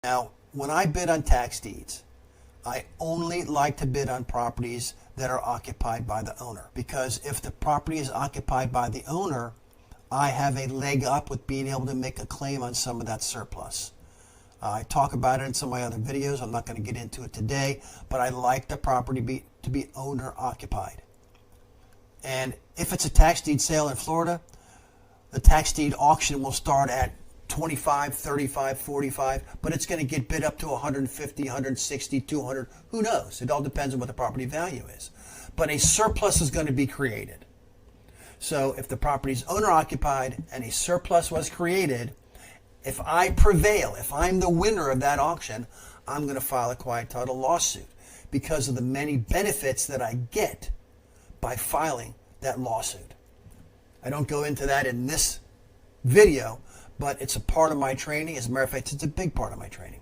Now, when I bid on tax deeds, I only like to bid on properties that are occupied by the owner, because if the property is occupied by the owner, I have a leg up with being able to make a claim on some of that surplus. I talk about it in some of my other videos. I'm not going to get into it today, but I like the property to be owner occupied. And if it's a tax deed sale in Florida, the tax deed auction will start at 25, 35, 45, but it's going to get bid up to 150, 160, 200, who knows? It all depends on what the property value is. But a surplus is going to be created. So if the property is owner occupied and a surplus was created, if I prevail, if I'm the winner of that auction, I'm going to file a quiet title lawsuit because of the many benefits that I get by filing that lawsuit. I don't go into that in this video, but it's a part of my training. As a matter of fact, it's a big part of my training.